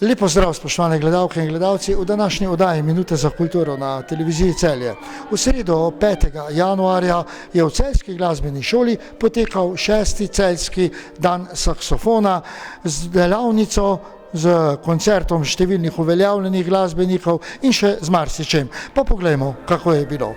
Lep pozdrav, spoštovane gledalke in gledalci, v današnji oddaji Minute za kulturo na televiziji Celje. V sredo 5. januarja je v Celjski glasbeni šoli potekal 6. celjski dan saksofona z delavnico, z koncertom številnih uveljavljenih glasbenikov in še z marsičem. Pa poglejmo, kako je bilo.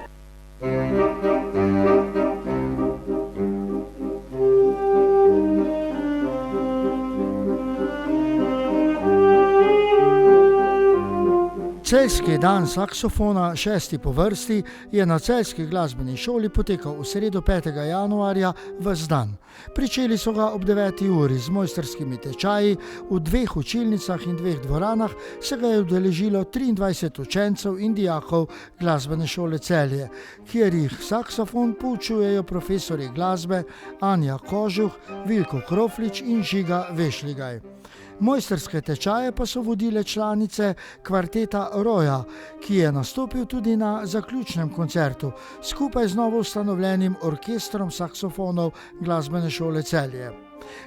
Celjski dan saksofona, 6. po vrsti, je na Celjski glasbeni šoli potekal v sredo 5. januarja ves dan. Pričeli so ga ob 9. uri z mojstrskimi tečaji, v 2 učilnicah in 2 dvoranah se ga je udeležilo 23 učencev in dijakov glasbene šole Celje, kjer jih saksofon poučujejo profesorji glasbe Anja Kožuh, Vilko Kroflič in Žiga Vešligaj. Mojstrske tečaje pa so vodile članice kvarteta Roja, ki je nastopil tudi na zaključnem koncertu skupaj z novo ustanovljenim orkestrom saksofonov glasbene šole Celje.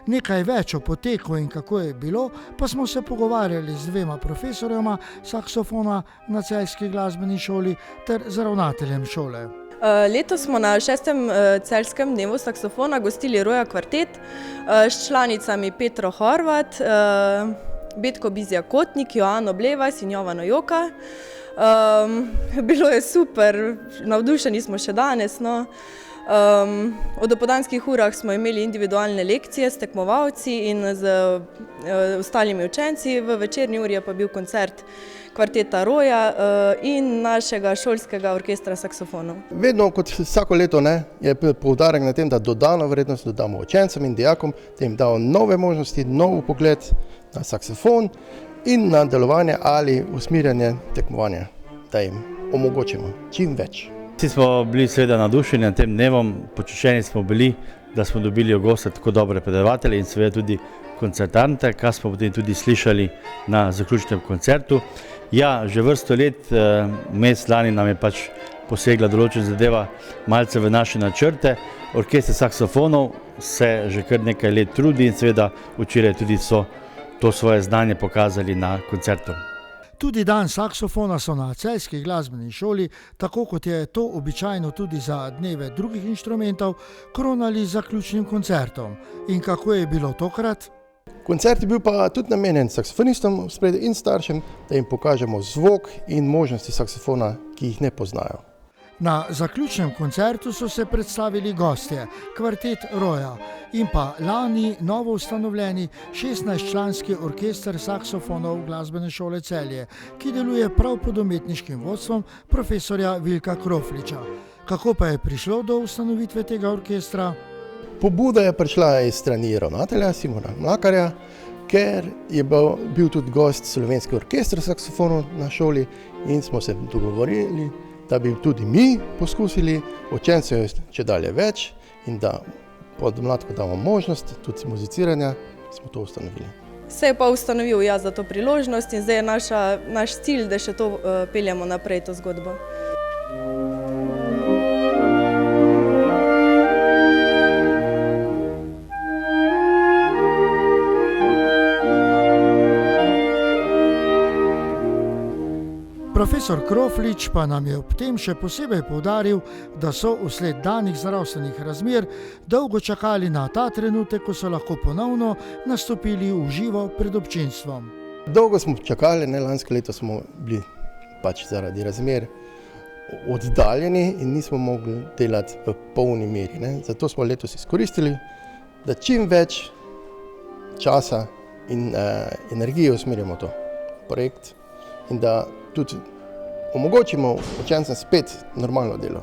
Nekaj več o poteku in kako je bilo, pa smo se pogovarjali z 2 profesorjema saksofona na Celjski glasbeni šoli ter z ravnateljem šole. Letos smo na 6. celjskem dnevu saksofona gostili Roja kvartet s članicami Petro Horvat, Betko Bizjak Kotnik, Joano Blevas in Jovano Joka. Bilo je super, navdušeni smo še danes. V dopoldanskih urah smo imeli individualne lekcije s tekmovalci in z ostalimi učenci, v večerni uri je pa bil koncert kvarteta Roja in našega šolskega orkestra saksofonov. Vedno, kot vsako leto, je poudarek na tem, da dodano vrednost dodamo učencem in dijakom, da jim damo nove možnosti, nov pogled na saksofon in na delovanje ali usmirjanje tekmovanja, da jim omogočimo čim več. Vsi smo bili seveda navdušeni nad tem dnevom, počaščeni smo bili, da smo dobili v goste tako dobre predavatelje in seveda tudi koncertante, kar smo potem tudi slišali na zaključnem koncertu. Ja, že vrsto let, mes lani nam je pač posegla določena zadeva malce v naše načrte. Orkester saksofonov se že kar nekaj let trudi in seveda včeraj tudi so to svoje znanje pokazali na koncertu. Tudi dan saksofona so na Celjski glasbeni šoli, tako kot je to običajno tudi za dneve drugih inštrumentov, kronali z zaključnim koncertom. In kako je bilo tokrat? Koncert je bil pa tudi namenjen saksofonistom in staršem, da jim pokažemo zvok in možnosti saksofona, ki jih ne poznajo. Na zaključnem koncertu so se predstavili gostje, kvartet Roja in pa lani novo ustanovljeni 16-članski orkester saksofonov glasbene šole Celje, ki deluje prav pod umetniškim vodstvom profesorja Vilka Krofliča. Kako pa je prišlo do ustanovitve tega orkestra? Pobuda je prišla iz strani ravnatelja Simona Mlakarja, ker je bil tudi gost slovenski orkester saksofonov na šoli in smo se dogovorili, da bi tudi mi poskusili, učencev če dalje več in da podmladku damo možnost tudi muziciranja, smo to ustanovili. Se je pa ustanovil jaz za to priložnost in zdaj je naš cilj, da še to peljemo naprej, to zgodbo. Profesor Kroflič pa nam je ob tem še posebej poudaril, da so vsled danih zdravstvenih razmer dolgo čakali na ta trenutek, ko so lahko ponovno nastopili v živo pred občinstvom. Dolgo smo čakali, lansko leto smo bili pač zaradi razmer oddaljeni in nismo mogli delati v polni meri. Zato smo letos izkoristili, da čim več časa in energije usmerjamo v to projekt in da tudi omogočimo učencem spet normalno delo.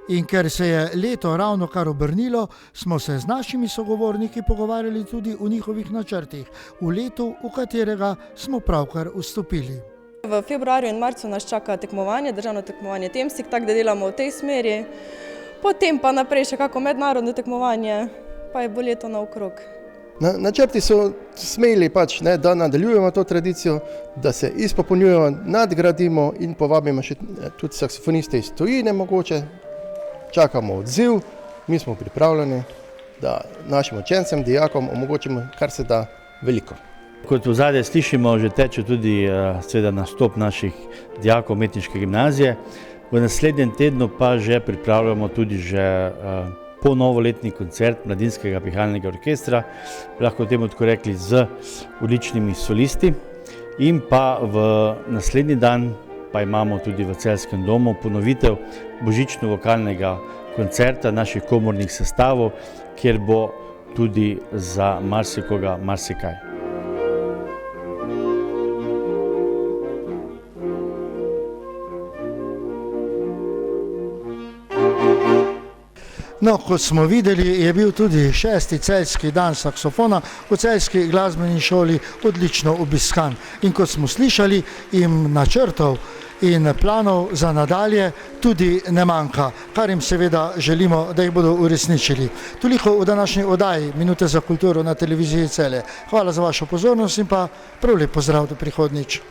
In ker se je leto ravno kar obrnilo, smo se z našimi sogovorniki pogovarjali tudi o njihovih načrtih v letu, v katerega smo pravkar vstopili. V februarju in marcu nas čaka tekmovanje, državno tekmovanje Temsik, tako da delamo v tej smeri. Potem pa naprej še kako mednarodno tekmovanje, pa je bo leto naokrog. Načrti so smeli pač, da nadaljujemo to tradicijo, da se izpopolnjujemo, nadgradimo in povabimo še tudi saksofoniste iz tujine mogoče. Čakamo odziv, mi smo pripravljeni, da našim učencem, dijakom omogočimo kar se da veliko. Kot v zadnje slišimo, že teče tudi seveda nastop naših dijakov umetniške gimnazije. V naslednjem tednu pa že pripravljamo tudi že po novoletni koncert Mladinskega pihalnega orkestra, lahko temu tako rekli, z odličnimi solisti. In pa v naslednji dan pa imamo tudi v Celjskem domu ponovitev božično-vokalnega koncerta naših komornih sestavov, kjer bo tudi za marsikoga marsikaj. No, kot smo videli, je bil tudi 6. celjski dan saksofona v Celjski glasbeni šoli odlično obiskan. In kot smo slišali, jim načrtov in planov za nadalje tudi ne manjka, kar jim seveda želimo, da jih bodo uresničili. Toliko v današnji oddaji Minute za kulturo na televiziji Celje. Hvala za vašo pozornost in pa prav lep pozdrav do prihodnjič.